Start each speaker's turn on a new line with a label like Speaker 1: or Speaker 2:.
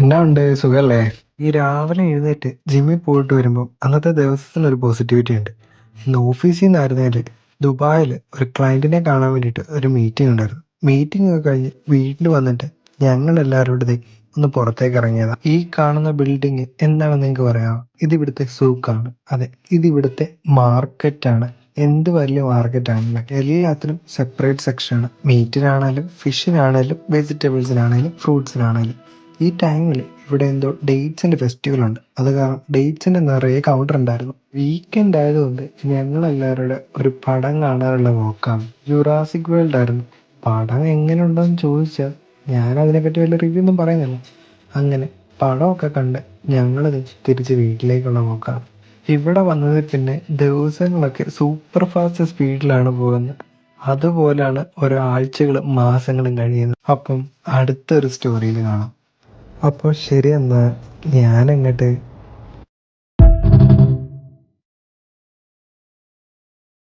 Speaker 1: എന്നാ ഉണ്ട് സുഖല്ലേ? ഈ രാവിലെ എഴുന്നേറ്റ് ജിമ്മിൽ പോയിട്ട് വരുമ്പോൾ അന്നത്തെ ദിവസത്തിനൊരു പോസിറ്റിവിറ്റി ഉണ്ട്. ഇന്ന് ഓഫീസിൽ നിന്നായിരുന്നേല് ദുബായിൽ ഒരു ക്ലയൻറ്റിനെ കാണാൻ വേണ്ടിയിട്ട് ഒരു മീറ്റിംഗ് ഉണ്ടായിരുന്നു. മീറ്റിംഗ് ഒക്കെ കഴിഞ്ഞ് വീട്ടിൽ വന്നിട്ട് ഞങ്ങൾ എല്ലാവരും ദേ ഒന്ന് പുറത്തേക്ക് ഇറങ്ങിയതാ. ഈ കാണുന്ന ബിൽഡിംഗ് എന്താണെന്ന് നിങ്ങൾക്ക് പറയാമോ? ഇതിവിടുത്തെ സൂക്കാണ്. അതെ, ഇതിവിടുത്തെ മാർക്കറ്റാണ്. എന്ത് വലിയ മാർക്കറ്റാണല്ലേ! എല്ലാത്തിനും സെപ്പറേറ്റ് സെക്ഷനാണ്. മീറ്റിനാണേലും ഫിഷിനാണേലും വെജിറ്റബിൾസിനാണേലും ഫ്രൂട്ട്സിനാണേലും. ഈ ടൈമിൽ ഇവിടെ എന്തോ ഡേറ്റ്സിന്റെ ഫെസ്റ്റിവൽ ഉണ്ട്. അത് കാരണം ഡേറ്റ്സിന്റെ നിറയെ കൗണ്ടർ ഉണ്ടായിരുന്നു. വീക്കെൻഡ് ആയതുകൊണ്ട് ഞങ്ങളെല്ലാവരുടെ ഒരു പടം കാണാനുള്ള പോക്കാണ്. ജുറാസിക് വേൾഡ് ആയിരുന്നു. പടം എങ്ങനെ ഉണ്ടെന്ന് ചോദിച്ചാൽ ഞാൻ അതിനെപ്പറ്റി വലിയ റിവ്യൂ ഒന്നും പറയുന്നില്ല. അങ്ങനെ പടമൊക്കെ കണ്ട് ഞങ്ങളത് തിരിച്ച് വീട്ടിലേക്കുള്ള പോക്കാണ്. ഇവിടെ വന്നതിൽ പിന്നെ ദിവസങ്ങളൊക്കെ സൂപ്പർ ഫാസ്റ്റ് സ്പീഡിലാണ് പോകുന്നത്. അതുപോലാണ് ഓരോ ആഴ്ചകളും മാസങ്ങളും കഴിയുന്നത്. അപ്പം അടുത്തൊരു സ്റ്റോറിയിൽ കാണാം. അപ്പോൾ ശരി, എന്നാൽ ഞാനങ്ങോട്ട്